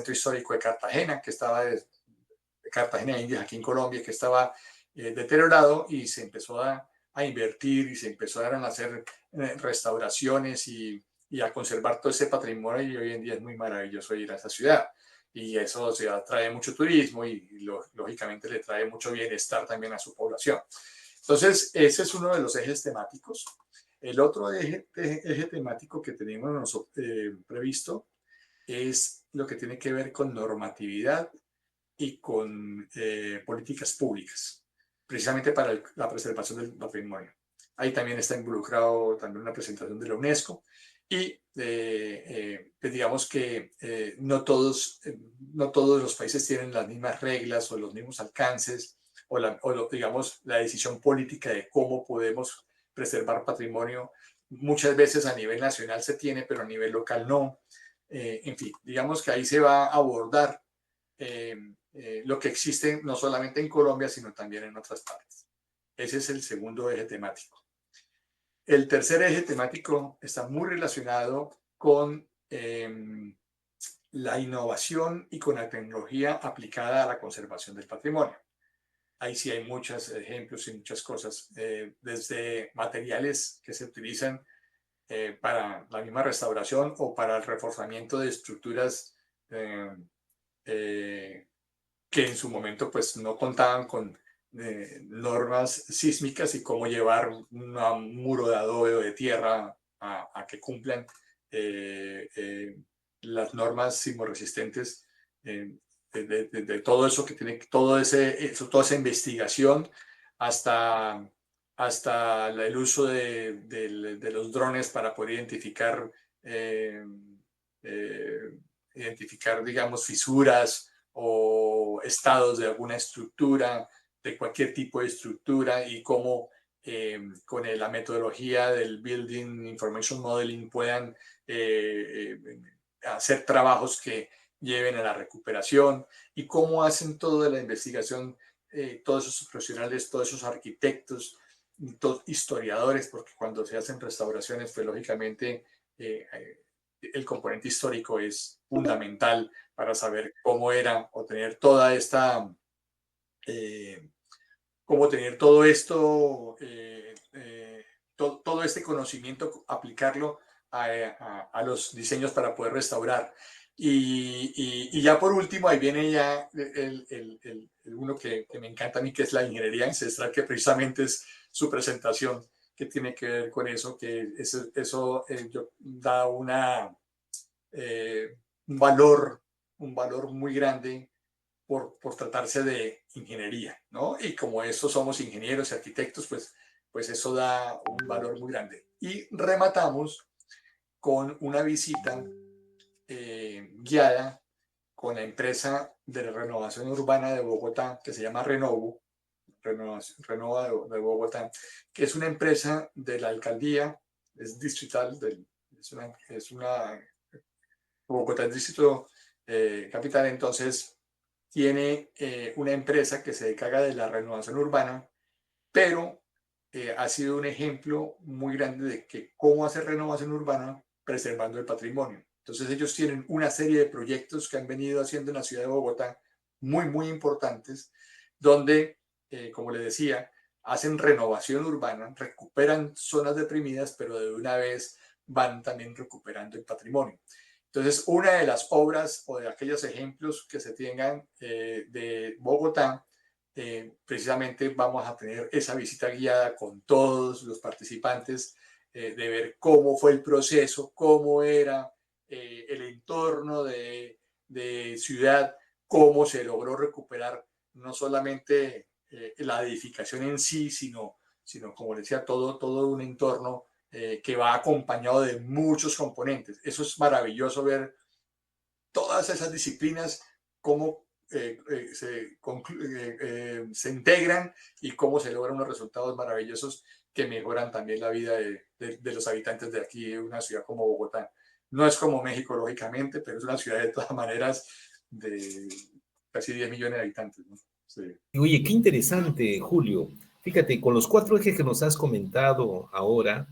histórico de Cartagena, que estaba de Cartagena de Indias aquí en Colombia, que estaba deteriorado y se empezó a invertir y se empezaron a hacer restauraciones y a conservar todo ese patrimonio y hoy en día es muy maravilloso ir a esa ciudad. Y eso se atrae mucho turismo y lógicamente le trae mucho bienestar también a su población. Entonces, ese es uno de los ejes temáticos. El otro eje temático que tenemos previsto es lo que tiene que ver con normatividad y con políticas públicas, precisamente para la preservación del patrimonio. Ahí también está involucrado también una presentación de la UNESCO y pues digamos que no todos los países tienen las mismas reglas o los mismos alcances digamos la decisión política de cómo podemos preservar patrimonio. Muchas veces a nivel nacional se tiene, pero a nivel local no. En fin, digamos que ahí se va a abordar lo que existe no solamente en Colombia, sino también en otras partes. Ese es el segundo eje temático. El tercer eje temático está muy relacionado con la innovación y con la tecnología aplicada a la conservación del patrimonio. Ahí sí hay muchos ejemplos y muchas cosas, desde materiales que se utilizan para la misma restauración o para el reforzamiento de estructuras que en su momento pues no contaban con normas sísmicas y cómo llevar un muro de adobe o de tierra a que cumplan las normas sismoresistentes, de todo eso que tiene, toda esa investigación hasta, hasta el uso de los drones para poder identificar, digamos, fisuras o estados de alguna estructura, de cualquier tipo de estructura y cómo con la metodología del Building Information Modeling puedan hacer trabajos que lleven a la recuperación y cómo hacen toda la investigación todos esos profesionales, todos esos arquitectos, historiadores, porque cuando se hacen restauraciones, pues lógicamente el componente histórico es fundamental para saber cómo era o tener toda esta, cómo tener todo esto, todo este conocimiento, aplicarlo a los diseños para poder restaurar. Y ya por último, ahí viene ya uno que me encanta a mí, que es la ingeniería ancestral, que precisamente es su presentación, que tiene que ver con eso, que eso da eh, un valor, un valor muy grande por tratarse de ingeniería, ¿no? Y como estos somos ingenieros y arquitectos, pues eso da un valor muy grande. Y rematamos con una visita guiada con la empresa de renovación urbana de Bogotá, que se llama Renova de Bogotá, que es una empresa de la alcaldía, es distrital, Bogotá es distrito capital, entonces tiene una empresa que se encarga de la renovación urbana, pero ha sido un ejemplo muy grande de que cómo hacer renovación urbana preservando el patrimonio. Entonces ellos tienen una serie de proyectos que han venido haciendo en la ciudad de Bogotá muy, muy importantes, donde, como le decía, hacen renovación urbana, recuperan zonas deprimidas, pero de una vez van también recuperando el patrimonio. Entonces, una de las obras o de aquellos ejemplos que se tengan de Bogotá precisamente vamos a tener esa visita guiada con todos los participantes, de ver cómo fue el proceso, cómo era el entorno de ciudad, cómo se logró recuperar no solamente la edificación en sí, sino como decía, todo un entorno que va acompañado de muchos componentes. Eso es maravilloso ver todas esas disciplinas, cómo se integran y cómo se logran unos resultados maravillosos que mejoran también la vida de los habitantes de aquí, de una ciudad como Bogotá. No es como México, lógicamente, pero es una ciudad de todas maneras de casi 10 millones de habitantes, ¿no? Sí. Y oye, qué interesante, Julio. Fíjate, con los 4 ejes que nos has comentado ahora,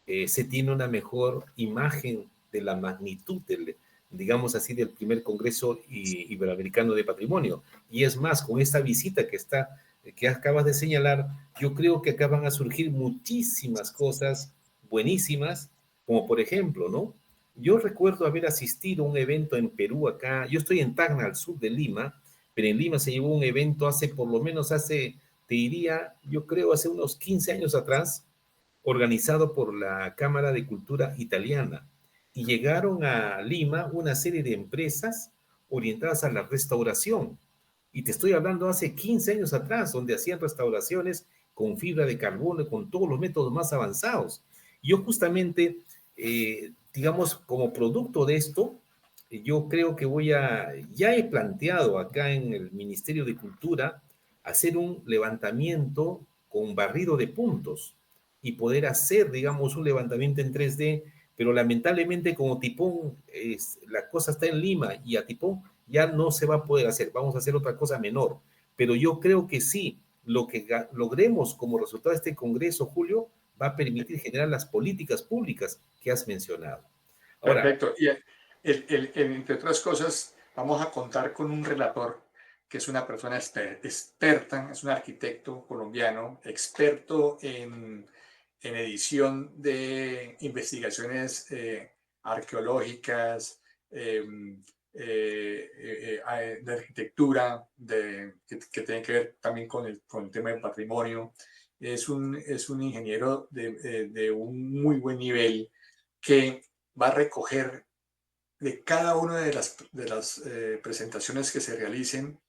se tiene una mejor imagen de la magnitud del, digamos así, del primer Congreso Iberoamericano de Patrimonio. Y es más, con esta visita que acabas de señalar, yo creo que acá van a surgir muchísimas cosas buenísimas, como por ejemplo, ¿no? Yo recuerdo haber asistido a un evento en Perú acá, yo estoy en Tacna, al sur de Lima, pero en Lima se llevó un evento hace, por lo menos hace, te diría, yo creo hace unos 15 años atrás, organizado por la Cámara de Cultura Italiana. Y llegaron a Lima una serie de empresas orientadas a la restauración. Y te estoy hablando hace 15 años atrás, donde hacían restauraciones con fibra de carbono, con todos los métodos más avanzados. Yo justamente, digamos, como producto de esto, yo creo que ya he planteado acá en el Ministerio de Cultura hacer un levantamiento con barrido de puntos y poder hacer, digamos, un levantamiento en 3D, pero lamentablemente como Tipón, la cosa está en Lima y a Tipón ya no se va a poder hacer, vamos a hacer otra cosa menor, pero yo creo que sí, lo que logremos como resultado de este Congreso, Julio, va a permitir generar las políticas públicas que has mencionado. Ahora, Perfecto. Y entre otras cosas, vamos a contar con un relator que es una persona experta, es un arquitecto colombiano, experto en edición de investigaciones arqueológicas, de arquitectura, que tiene que ver también con el tema del patrimonio. Es un ingeniero de un muy buen nivel que va a recoger de cada una de las presentaciones que se realicen,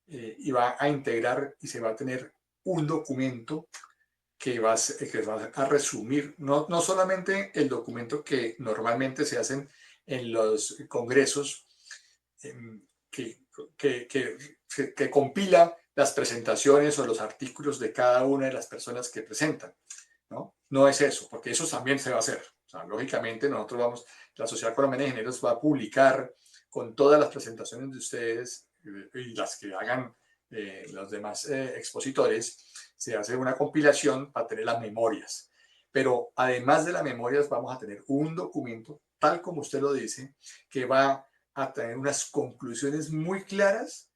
y va a integrar y se va a tener un documento que va a resumir no solamente el documento que normalmente se hacen en los congresos, que, que, que, que compila las presentaciones o los artículos de cada una de las personas que presentan, ¿no? No es eso, porque eso también se va a hacer. O sea, lógicamente la Sociedad Colombiana de Ingenieros va a publicar con todas las presentaciones de ustedes, y las que hagan los demás expositores, se hace una compilación para tener las memorias. Pero además de las memorias vamos a tener un documento, tal como usted lo dice, que va a tener unas conclusiones muy claras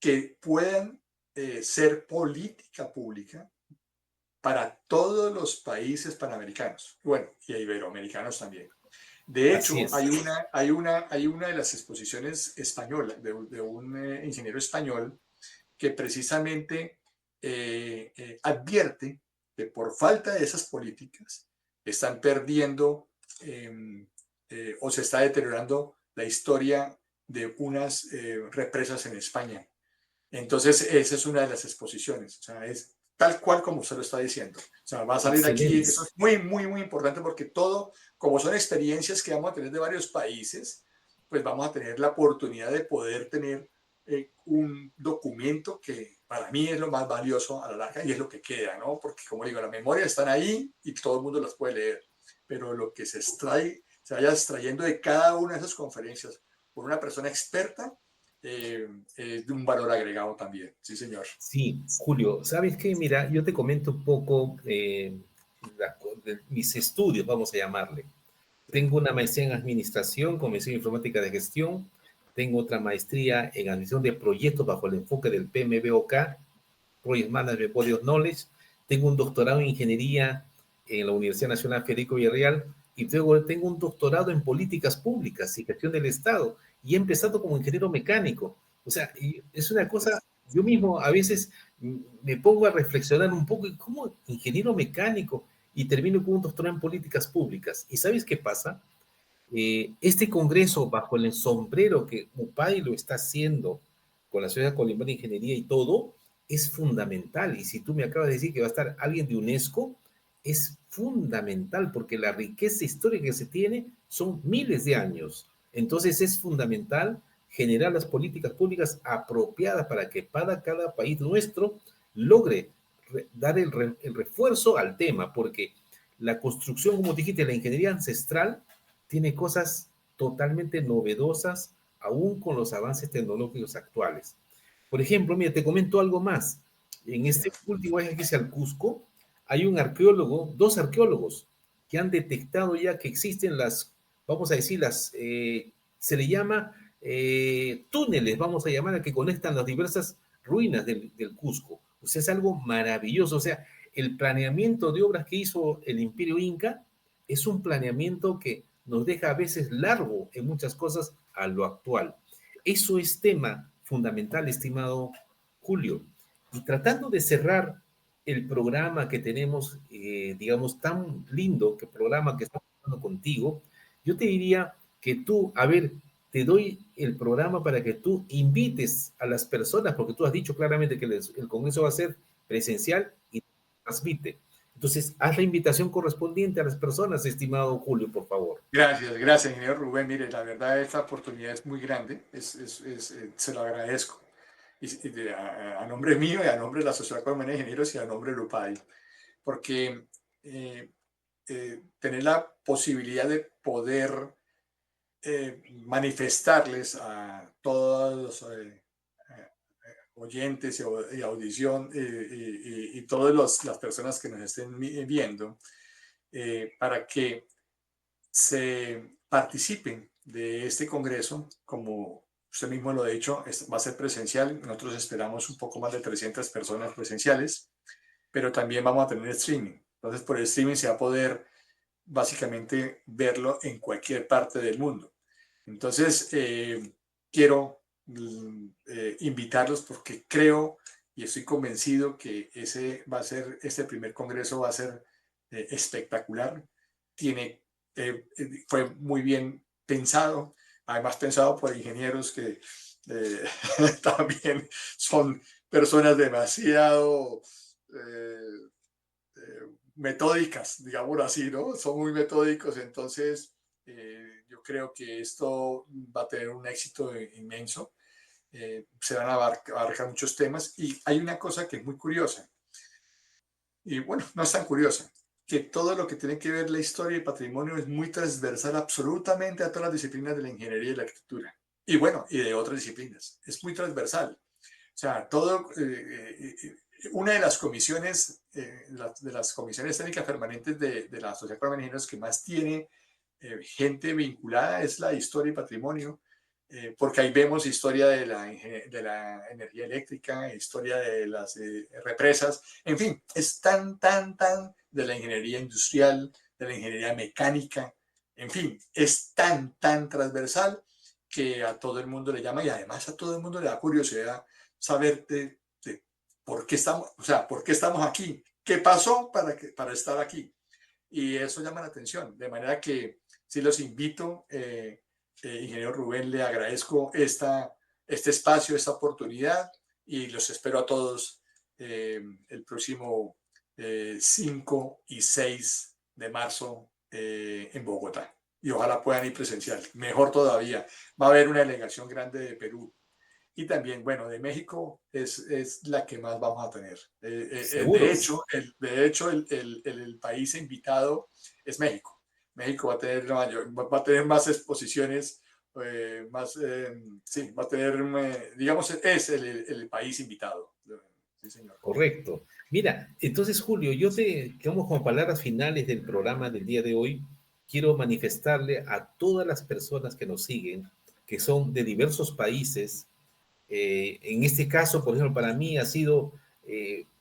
que puedan ser política pública para todos los países panamericanos, bueno, y iberoamericanos también. De así hecho, es. hay una de las exposiciones españolas, de un ingeniero español, que precisamente advierte que por falta de esas políticas están perdiendo, o se está deteriorando la historia de unas represas en España. Entonces, esa es una de las exposiciones. O sea, es tal cual como usted lo está diciendo. O sea, va a salir aquí. Excelente. Eso es muy, muy, muy importante, porque todo, como son experiencias que vamos a tener de varios países, pues vamos a tener la oportunidad de poder tener un documento que para mí es lo más valioso a la larga, y es lo que queda, ¿no? Porque, como digo, las memorias están ahí y todo el mundo las puede leer, pero lo que se vaya extrayendo de cada una de esas conferencias por una persona experta, de un valor agregado también. Sí, señor. Sí, Julio, ¿sabes qué? Mira, yo te comento un poco de mis estudios, vamos a llamarle. Tengo una maestría en administración con mención en informática de gestión. Tengo otra maestría en administración de proyectos bajo el enfoque del PMBOK, Project Management Body of Knowledge. Tengo un doctorado en ingeniería en la Universidad Nacional Federico Villarreal y luego tengo un doctorado en políticas públicas y gestión del Estado y he empezado como ingeniero mecánico. O sea, es una cosa Yo mismo a veces me pongo a reflexionar un poco y como ingeniero mecánico y termino con un doctorado en políticas públicas. ¿Y sabes qué pasa? Este congreso, bajo el sombrero que UPAI lo está haciendo con la Sociedad Colombiana de Ingeniería y todo, es fundamental. Y si tú me acabas de decir que va a estar alguien de UNESCO, es fundamental porque la riqueza histórica que se tiene son miles de años. Entonces es fundamental generar las políticas públicas apropiadas para que para cada país nuestro logre dar el refuerzo al tema, porque la construcción, como dijiste, la ingeniería ancestral tiene cosas totalmente novedosas, aún con los avances tecnológicos actuales. Por ejemplo, mira, te comento algo más. En este último viaje que hice al Cusco, hay un arqueólogo, dos arqueólogos, que han detectado ya que existen las, vamos a decir, se le llama túneles, vamos a llamar, a que conectan las diversas ruinas del Cusco. O sea, es algo maravilloso. O sea, el planeamiento de obras que hizo el Imperio Inca es un planeamiento que nos deja a veces largo en muchas cosas a lo actual. Eso es tema fundamental, estimado Julio. Y tratando de cerrar el programa que tenemos, digamos, tan lindo, que programa que estamos haciendo contigo, yo te diría que tú, a ver, te doy el programa para que tú invites a las personas, porque tú has dicho claramente que el Congreso va a ser presencial y transmite. Entonces, haz la invitación correspondiente a las personas, estimado Julio, por favor. Gracias, gracias, ingeniero Rubén. Mire, la verdad esta oportunidad es muy grande, se lo agradezco. A nombre mío y a nombre de la Sociedad Colombiana de Ingenieros y a nombre de Lupay, porque tener la posibilidad de poder manifestarles a todos los oyentes y audición y todas las personas que nos estén viendo, para que se participen de este congreso. Como usted mismo lo ha dicho, va a ser presencial. Nosotros esperamos un poco más de 300 personas presenciales, pero también vamos a tener streaming. Entonces, por el streaming se va a poder básicamente verlo en cualquier parte del mundo. Entonces, quiero invitarlos porque creo y estoy convencido que este primer congreso va a ser espectacular. Fue muy bien pensado, además pensado por ingenieros que también son personas demasiado eh, metódicas, digámoslo así, ¿no? Son muy metódicos, entonces yo creo que esto va a tener un éxito inmenso. Se van a abarcar muchos temas y hay una cosa que es muy curiosa, y bueno, no es tan curiosa, que todo lo que tiene que ver la historia y el patrimonio es muy transversal absolutamente a todas las disciplinas de la ingeniería y la arquitectura. Y bueno, y de otras disciplinas. Es muy transversal. O sea, una de las comisiones, de las comisiones técnicas permanentes de la Sociedad Colombiana de Ingenieros que más tiene gente vinculada es la historia y patrimonio, porque ahí vemos historia de la energía eléctrica, historia de las represas, en fin, es tan de la ingeniería industrial, de la ingeniería mecánica, en fin, es tan transversal que a todo el mundo le llama y además a todo el mundo le da curiosidad saber de por qué estamos, o sea, por qué estamos aquí, qué pasó para estar aquí. Y eso llama la atención, de manera que sí los invito, ingeniero Rubén, le agradezco este espacio, esta oportunidad y los espero a todos el próximo 5 y 6 de marzo en Bogotá. Y ojalá puedan ir presencial. Mejor todavía, va a haber una delegación grande de Perú. Y también, bueno, de México es la que más vamos a tener. Seguro. De hecho el país invitado es México. México va a tener más exposiciones, sí, va a tener, digamos, es el país invitado. Sí, señor. Correcto. Mira, entonces, Julio, digamos, como palabras finales del programa del día de hoy, quiero manifestarle a todas las personas que nos siguen, que son de diversos países. En este caso, por ejemplo, para mí ha sido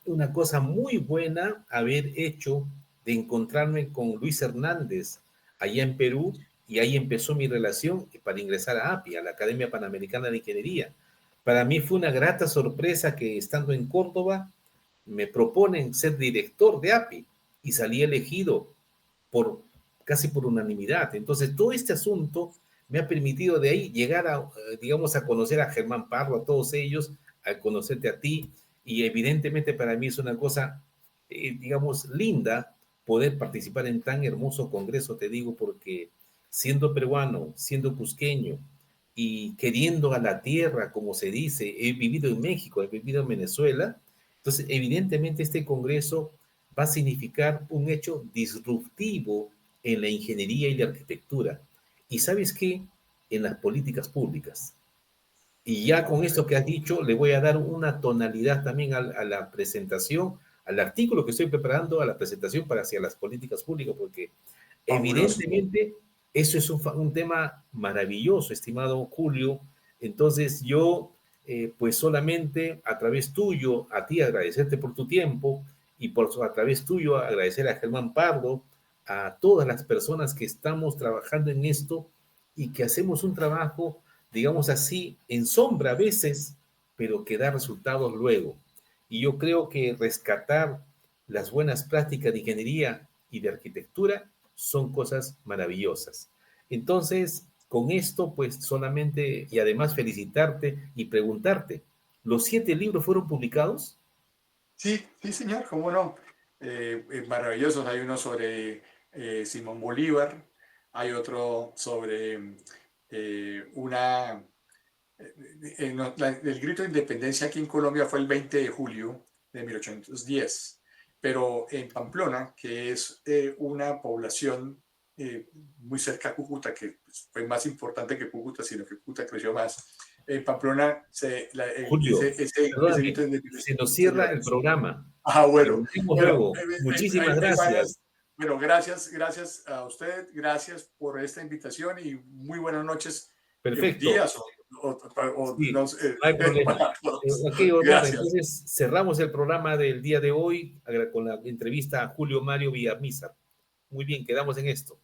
una cosa muy buena haber hecho de encontrarme con Luis Hernández allá en Perú, y ahí empezó mi relación para ingresar a API, a la Academia Panamericana de Ingeniería. Para mí fue una grata sorpresa que estando en Córdoba me proponen ser director de API y salí elegido por casi por unanimidad. Entonces, todo este asunto me ha permitido de ahí llegar a, digamos, a conocer a Germán Pardo, a todos ellos, a conocerte a ti, y evidentemente para mí es una cosa, digamos, linda poder participar en tan hermoso congreso, te digo, porque siendo peruano, siendo cusqueño y queriendo a la tierra, como se dice, he vivido en México, he vivido en Venezuela, entonces evidentemente este congreso va a significar un hecho disruptivo en la ingeniería y la arquitectura. ¿Y sabes qué? En las políticas públicas. Y ya con esto que has dicho, le voy a dar una tonalidad también a la presentación, al artículo que estoy preparando, a la presentación para hacia las políticas públicas, porque Fabuloso. evidentemente eso es un tema maravilloso, estimado Julio. Entonces yo, pues solamente a través tuyo, a ti agradecerte por tu tiempo y a través tuyo agradecer a Germán Pardo, a todas las personas que estamos trabajando en esto y que hacemos un trabajo, digamos así, en sombra a veces, pero que da resultados luego. Y yo creo que rescatar las buenas prácticas de ingeniería y de arquitectura son cosas maravillosas. Entonces, con esto, pues solamente, y además felicitarte y preguntarte, ¿los 7 libros fueron publicados? Sí, sí, señor, cómo no. Maravillosos. Hay uno sobre Simón Bolívar, hay otro sobre una... el grito de independencia aquí en Colombia fue el 20 de julio de 1810, pero en Pamplona, que es una población muy cerca a Cúcuta, que fue más importante que Cúcuta, sino que Cúcuta creció más. En Pamplona, Julio, ese grito perdóname, de se nos cierra señor. el programa. Ah, bueno, Hablaremos bueno, luego. Muchísimas hay varias. gracias. Bueno, gracias, gracias a usted, gracias por esta invitación y muy buenas noches, Perfecto. días o Sí, no sé, no hay problema. para todos. Ok, Omar, Gracias. entonces cerramos el programa del día de hoy con la entrevista a Julio Mario Villamizar. Muy bien, quedamos en esto.